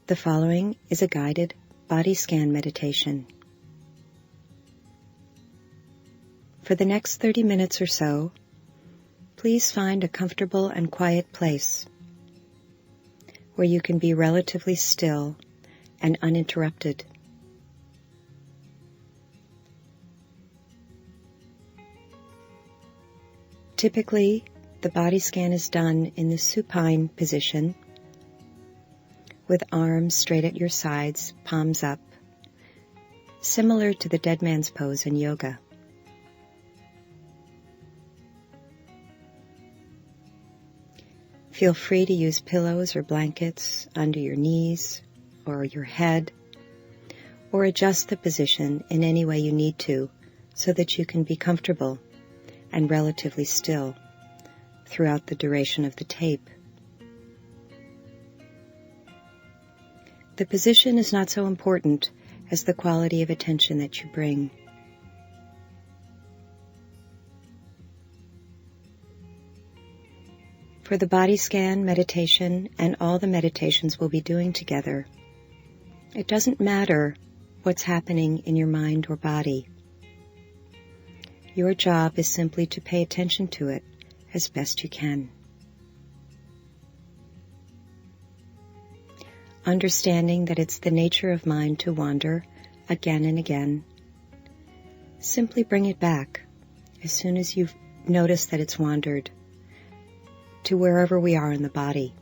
The following is a guided body scan meditation. For the next 30 minutes or so, please find a comfortable and quiet place where you can be relatively still and uninterrupted. Typically, the body scan is done in the supine position, with arms straight at your sides, palms up, similar to the dead man's pose in yoga. Feel free to use pillows or blankets under your knees or your head, or adjust the position in any way you need to so that you can be comfortable and relatively still throughout the duration of the tape. The position is not so important as the quality of attention that you bring. For the body scan meditation and all the meditations we'll be doing together, it doesn't matter what's happening in your mind or body. Your job is simply to pay attention to it as best you can. Understanding that it's the nature of mind to wander again and again, simply bring it back as soon as you've noticed that it's wandered to wherever we are in the body.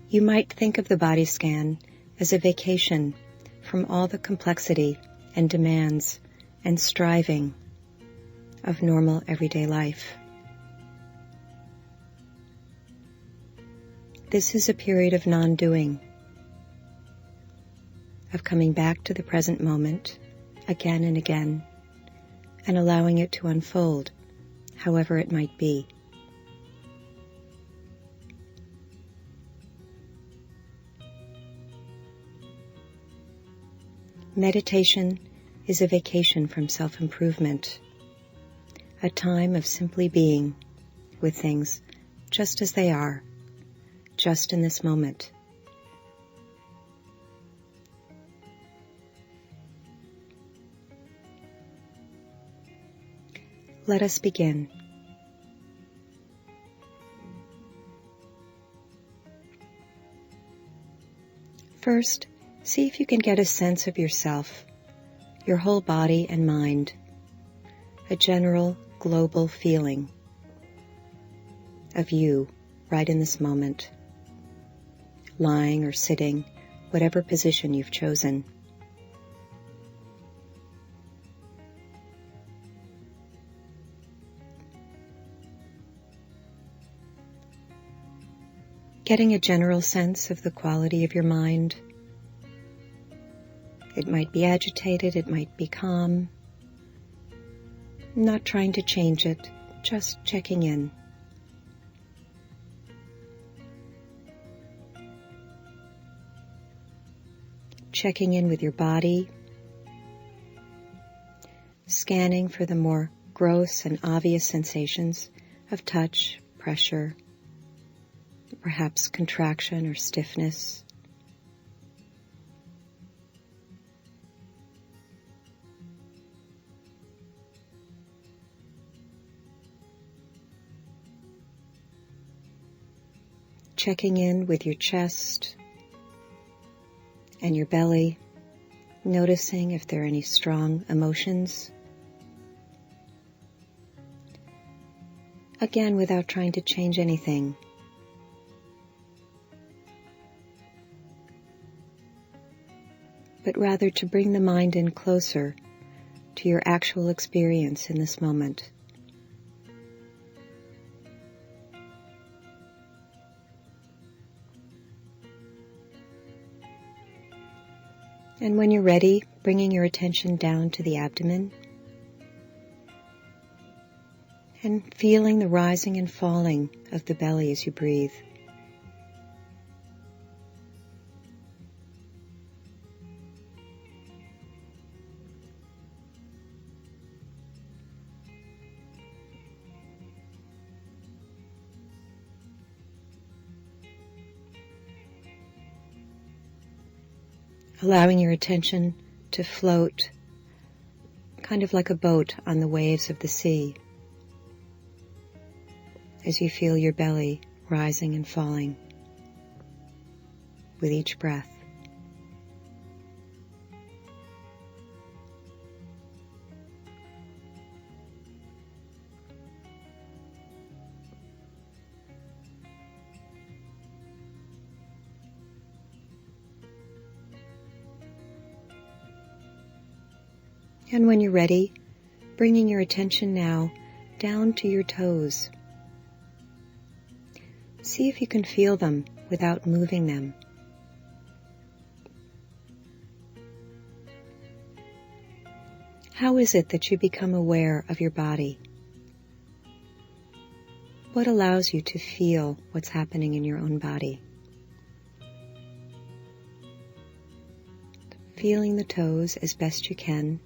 You might think of the body scan as a vacation from all the complexity and demands and striving of normal everyday life. This is a period of non-doing, of coming back to the present moment again and again, and allowing it to unfold, however it might be. Meditation is a vacation from self-improvement, a time of simply being with things just as they are, just in this moment. Let us begin. First, see if you can get a sense of yourself, your whole body and mind, a general global feeling of you right in this moment, lying or sitting, whatever position you've chosen. Getting a general sense of the quality of your mind. It might be agitated, it might be calm. Not trying to change it, just checking in. Checking in with your body, scanning for the more gross and obvious sensations of touch, pressure, perhaps contraction or stiffness. Checking in with your chest and your belly, noticing if there are any strong emotions. Again, without trying to change anything. But rather to bring the mind in closer to your actual experience in this moment. And when you're ready, bringing your attention down to the abdomen and feeling the rising and falling of the belly as you breathe. allowing your attention to float kind of like a boat on the waves of the sea as you feel your belly rising and falling with each breath. And when you're ready, bringing your attention now down to your toes. See if you can feel them without moving them. How is it that you become aware of your body? What allows you to feel what's happening in your own body? Feeling the toes as best you can.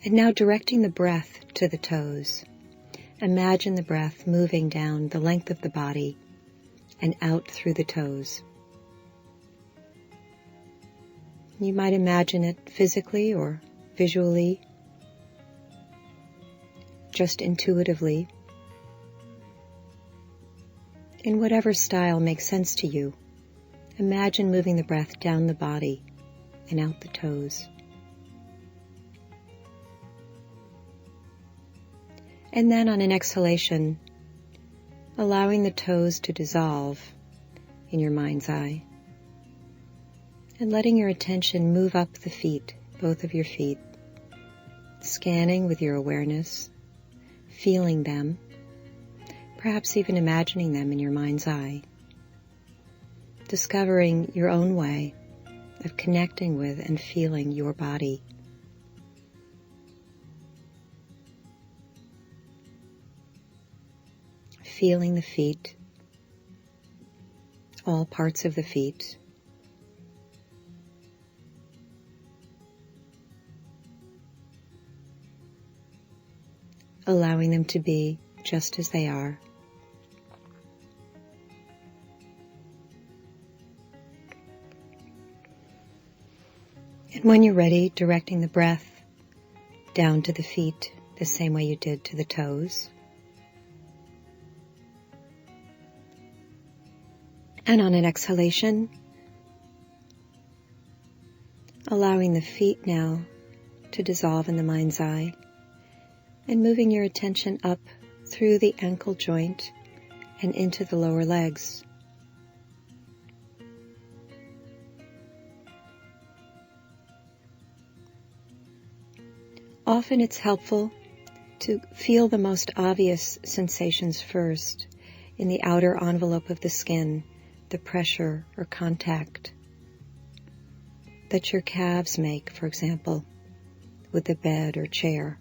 And now directing the breath to the toes. Imagine the breath moving down the length of the body and out through the toes. You might imagine it physically or visually, just intuitively, in whatever style makes sense to you. Imagine moving the breath down the body and out the toes. And then on an exhalation, allowing the toes to dissolve in your mind's eye and letting your attention move up the feet, both of your feet, scanning with your awareness, feeling them, perhaps even imagining them in your mind's eye, discovering your own way of connecting with and feeling your body. Feeling the feet, all parts of the feet. Allowing them to be just as they are. And when you're ready, directing the breath down to the feet the same way you did to the toes. And on an exhalation, allowing the feet now to dissolve in the mind's eye and moving your attention up through the ankle joint and into the lower legs. Often it's helpful to feel the most obvious sensations first in the outer envelope of the skin, the pressure or contact that your calves make, for example, with the bed or chair.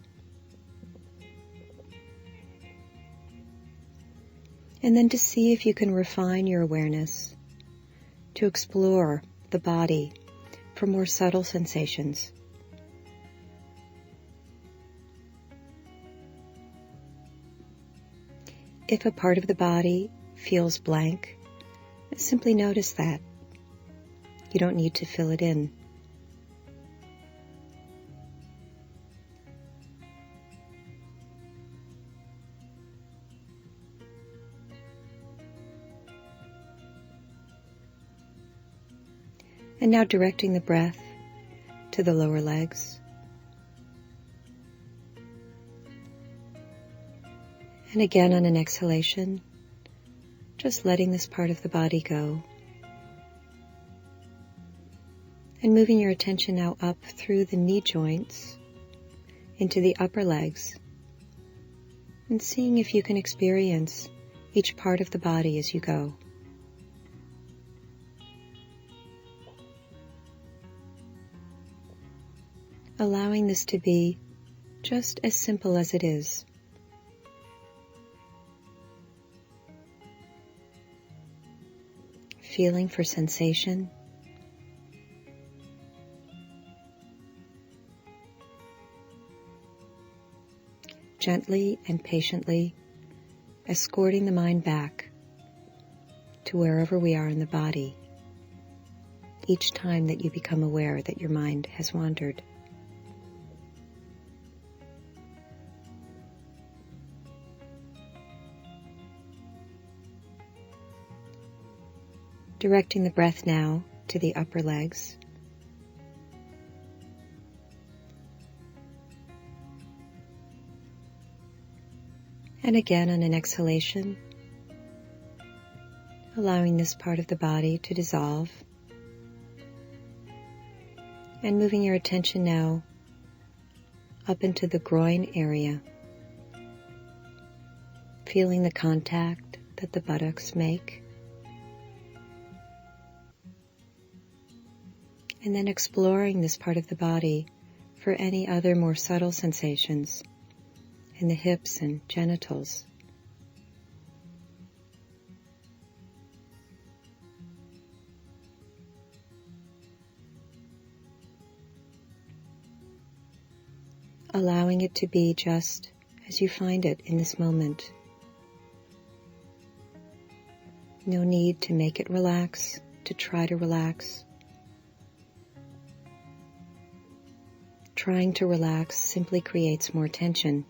And then to see if you can refine your awareness to explore the body for more subtle sensations. If a part of the body feels blank, simply notice that. You don't need to fill it in. And now directing the breath to the lower legs. And again on an exhalation, just letting this part of the body go. And moving your attention now up through the knee joints into the upper legs. And seeing if you can experience each part of the body as you go. Allowing this to be just as simple as it is. Feeling for sensation. gently and patiently escorting the mind back to wherever we are in the body each time that you become aware that your mind has wandered. Directing the breath now to the upper legs. And again on an exhalation, allowing this part of the body to dissolve. And moving your attention now up into the groin area, feeling the contact that the buttocks make. And then exploring this part of the body for any other more subtle sensations in the hips and genitals. Allowing it to be just as you find it in this moment. No need to make it relax, to try to relax. Trying to relax simply creates more tension.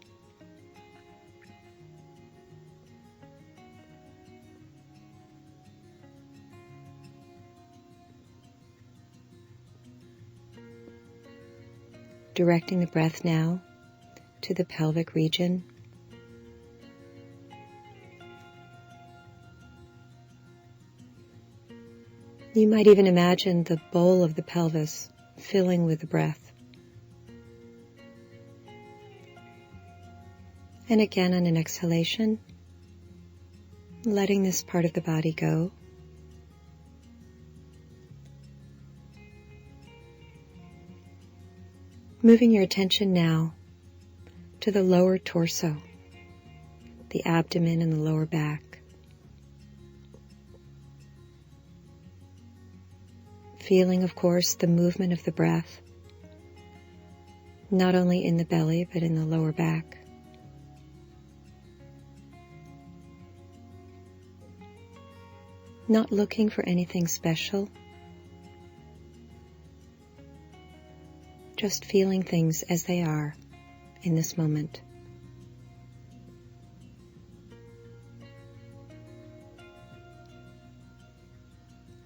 Directing the breath now to the pelvic region. You might even imagine the bowl of the pelvis filling with the breath. And again on an exhalation, letting this part of the body go. Moving your attention now to the lower torso, the abdomen and the lower back. Feeling, of course, the movement of the breath, not only in the belly but in the lower back. Not looking for anything special, just feeling things as they are in this moment.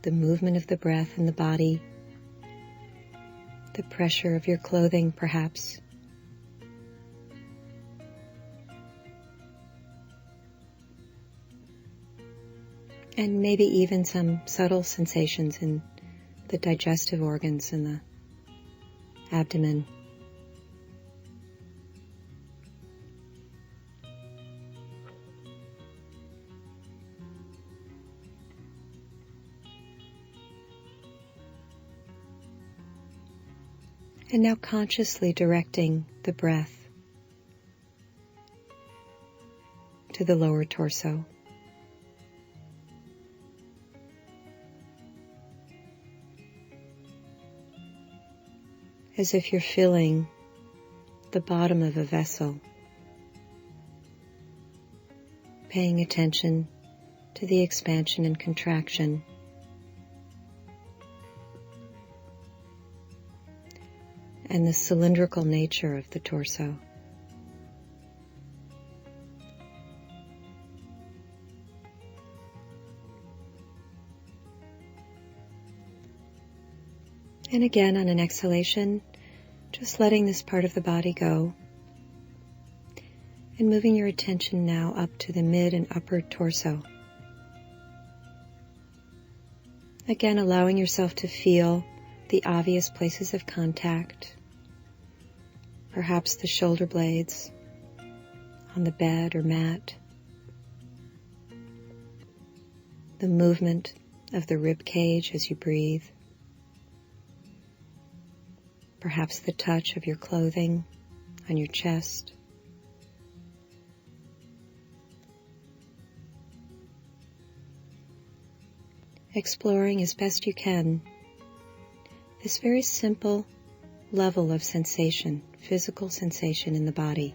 The movement of the breath in the body, the pressure of your clothing perhaps, and maybe even some subtle sensations in the digestive organs and the abdomen. And now consciously directing the breath to the lower torso. As if you're filling the bottom of a vessel, paying attention to the expansion and contraction, and the cylindrical nature of the torso. And again on an exhalation, just letting this part of the body go, and moving your attention now up to the mid and upper torso. Again, allowing yourself to feel the obvious places of contact, perhaps the shoulder blades on the bed or mat, the movement of the rib cage as you breathe, perhaps the touch of your clothing on your chest. Exploring as best you can this very simple level of sensation, physical sensation in the body.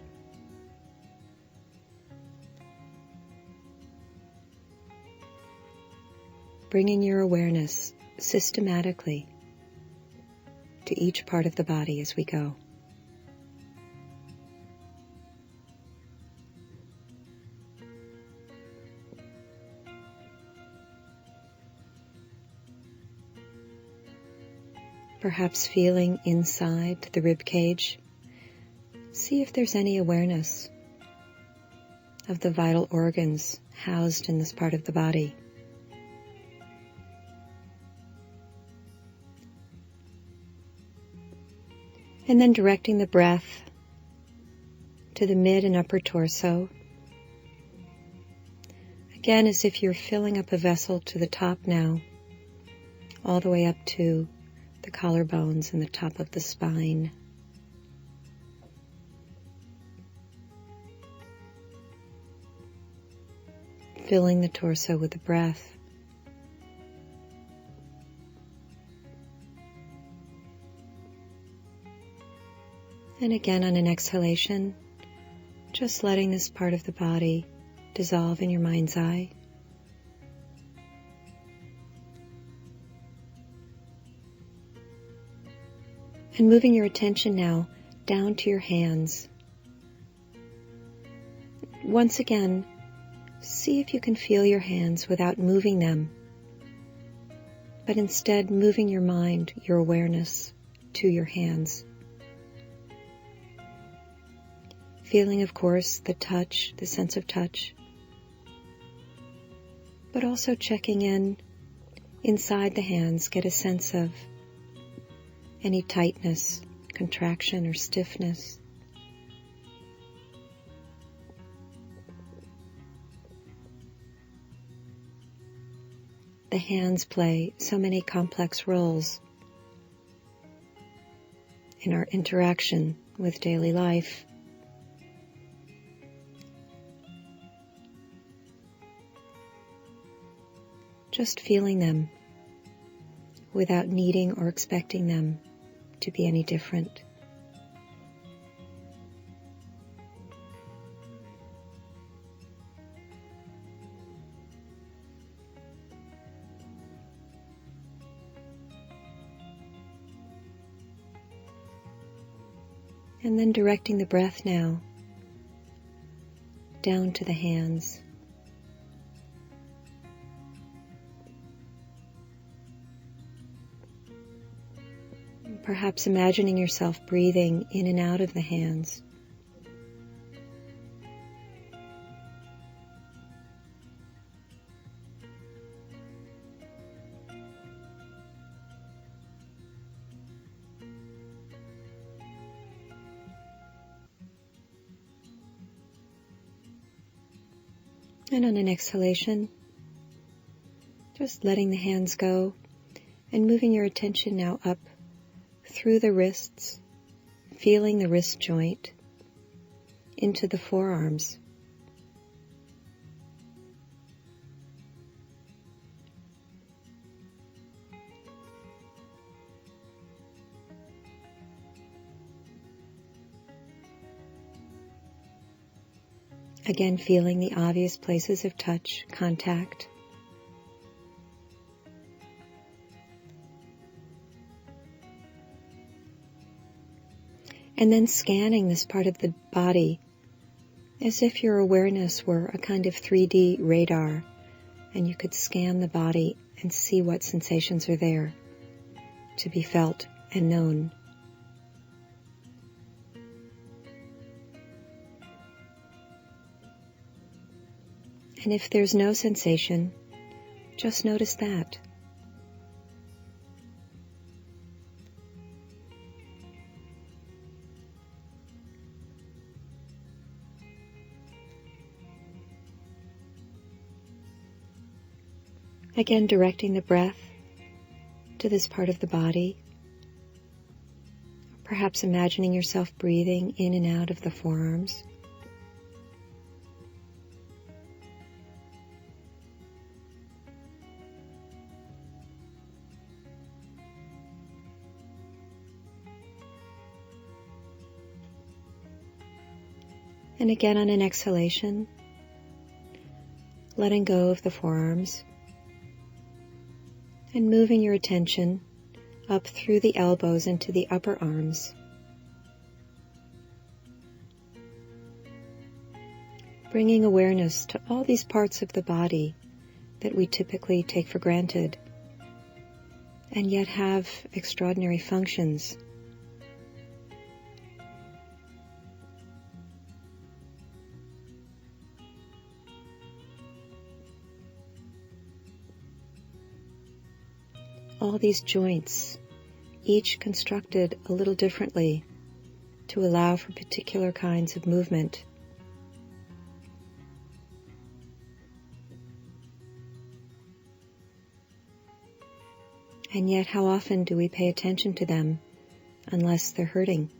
bringing your awareness systematically to each part of the body as we go. Perhaps feeling inside the rib cage, see if there's any awareness of the vital organs housed in this part of the body. And then directing the breath to the mid and upper torso. Again, as if you're filling up a vessel to the top now, all the way up to the collarbones and the top of the spine. Filling the torso with the breath. And again on an exhalation, just letting this part of the body dissolve in your mind's eye. And moving your attention now down to your hands. Once again, see if you can feel your hands without moving them, but instead moving your mind, your awareness to your hands. Feeling, of course, the touch, the sense of touch, but also checking in inside the hands, get a sense of any tightness, contraction, or stiffness. The hands play so many complex roles in our interaction with daily life. Just feeling them without needing or expecting them to be any different. And then directing the breath now down to the hands. Perhaps imagining yourself breathing in and out of the hands. And on an exhalation, just letting the hands go and moving your attention now up through the wrists, feeling the wrist joint into the forearms. Again, feeling the obvious places of touch, contact. And then scanning this part of the body as if your awareness were a kind of 3D radar and you could scan the body and see what sensations are there to be felt and known. And if there's no sensation, just notice that. Again, directing the breath to this part of the body. Perhaps imagining yourself breathing in and out of the forearms. And again on an exhalation, letting go of the forearms. And moving your attention up through the elbows into the upper arms. Bringing awareness to all these parts of the body that we typically take for granted and yet have extraordinary functions. All these joints, each constructed a little differently to allow for particular kinds of movement. And yet, how often do we pay attention to them unless they're hurting?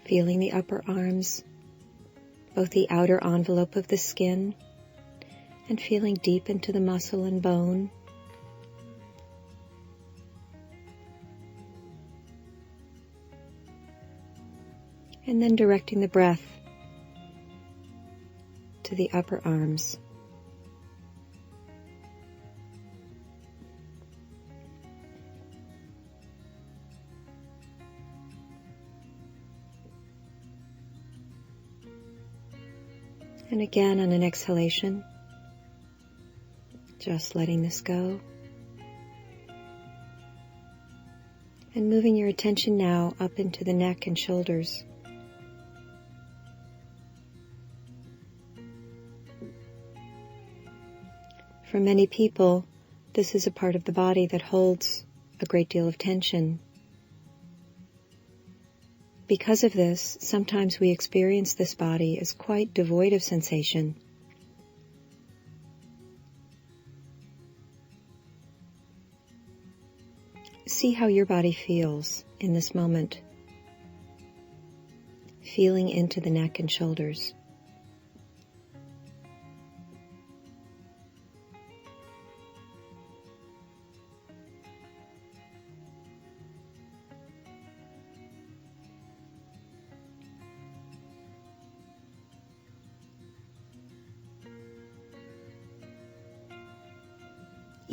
Feeling the upper arms, both the outer envelope of the skin, and feeling deep into the muscle and bone. And then directing the breath to the upper arms. And again on an exhalation, just letting this go. And moving your attention now up into the neck and shoulders. For many people, this is a part of the body that holds a great deal of tension. Because of this, sometimes we experience this body as quite devoid of sensation. See how your body feels in this moment, feeling into the neck and shoulders.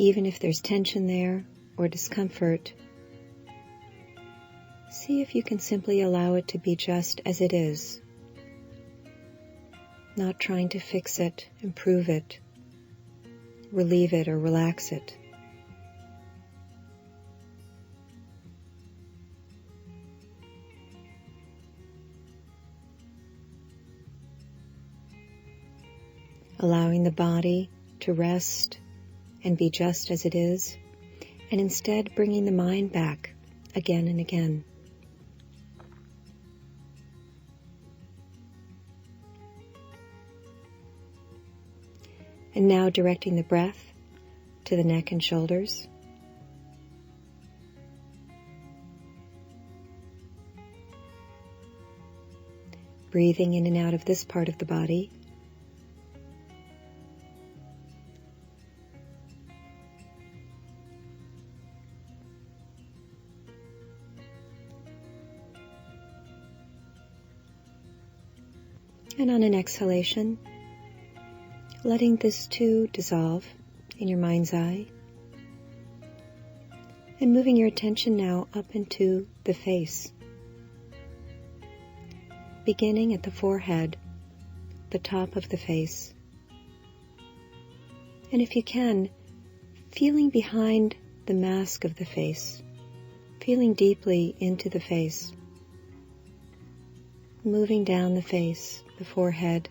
Even if there's tension there or discomfort, see if you can simply allow it to be just as it is, not trying to fix it, improve it, relieve it, or relax it. Allowing the body to rest and be just as it is, and instead bringing the mind back again and again. And now directing the breath to the neck and shoulders. Breathing in and out of this part of the body. And on an exhalation, letting this too dissolve in your mind's eye, and moving your attention now up into the face, beginning at the forehead, the top of the face, and if you can, feeling behind the mask of the face, feeling deeply into the face, moving down the face, the forehead,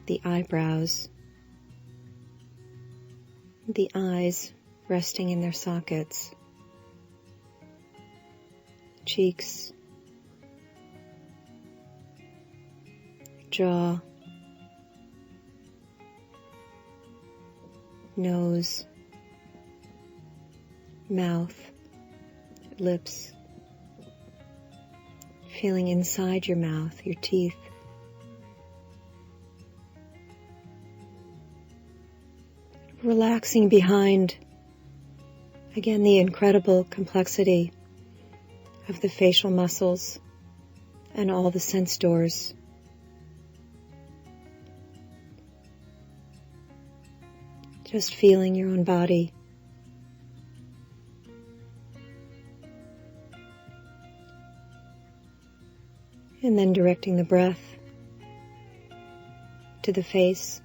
the eyebrows, the eyes resting in their sockets, cheeks, jaw, nose, mouth, lips, feeling inside your mouth, your teeth, relaxing behind, again, the incredible complexity of the facial muscles, and all the sense doors. Just feeling your own body. And then directing the breath to the face.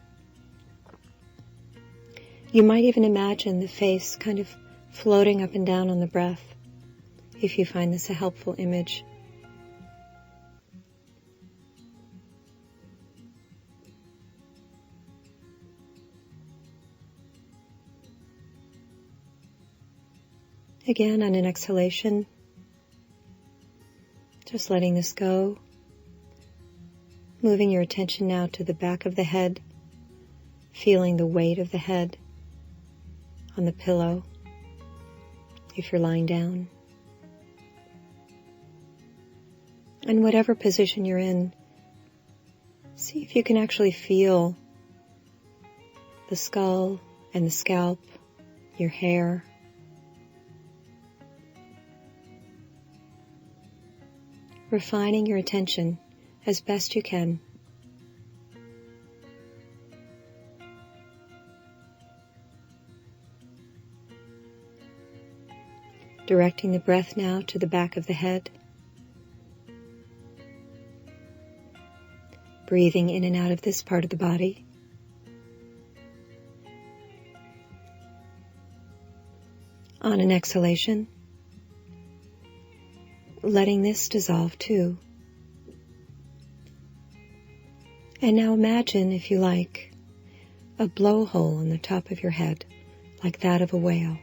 You might even imagine the face kind of floating up and down on the breath, if you find this a helpful image. Again, on an exhalation, just letting this go. Moving your attention now to the back of the head, feeling the weight of the head on the pillow if you're lying down. And whatever position you're in, see if you can actually feel the skull and the scalp, your hair. Refining your attention as best you can. Directing the breath now to the back of the head. Breathing in and out of this part of the body. On an exhalation, letting this dissolve too. And now imagine, if you like, a blowhole on the top of your head, like that of a whale.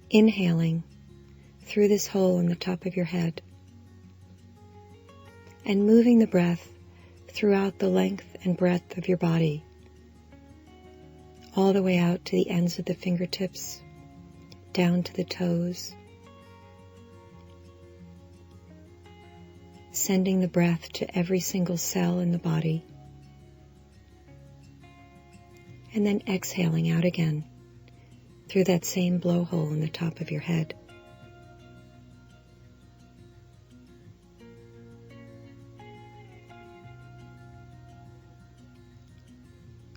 Inhaling through this hole on the top of your head, and moving the breath throughout the length and breadth of your body, all the way out to the ends of the fingertips, down to the toes, sending the breath to every single cell in the body, and then exhaling out again through that same blowhole in the top of your head.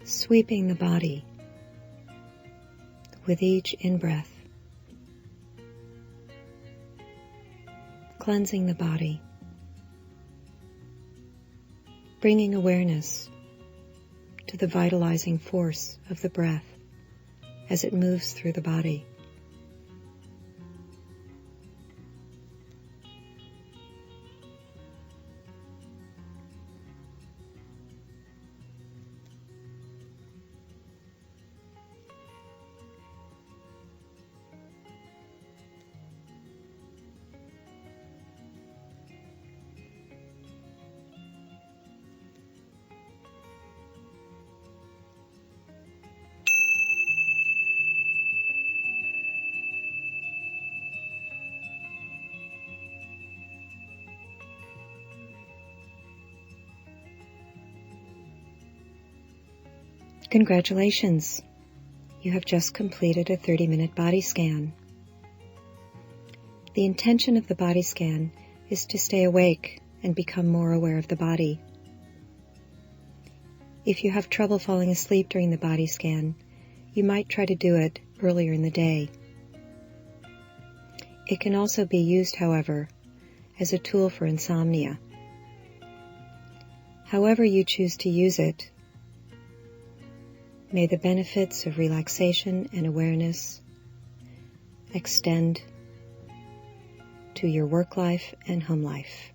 Sweeping the body with each in-breath, cleansing the body, bringing awareness to the vitalizing force of the breath as it moves through the body. Congratulations! You have just completed a 30-minute body scan. The intention of the body scan is to stay awake and become more aware of the body. If you have trouble falling asleep during the body scan, you might try to do it earlier in the day. It can also be used, however, as a tool for insomnia. However you choose to use it, may the benefits of relaxation and awareness extend to your work life and home life.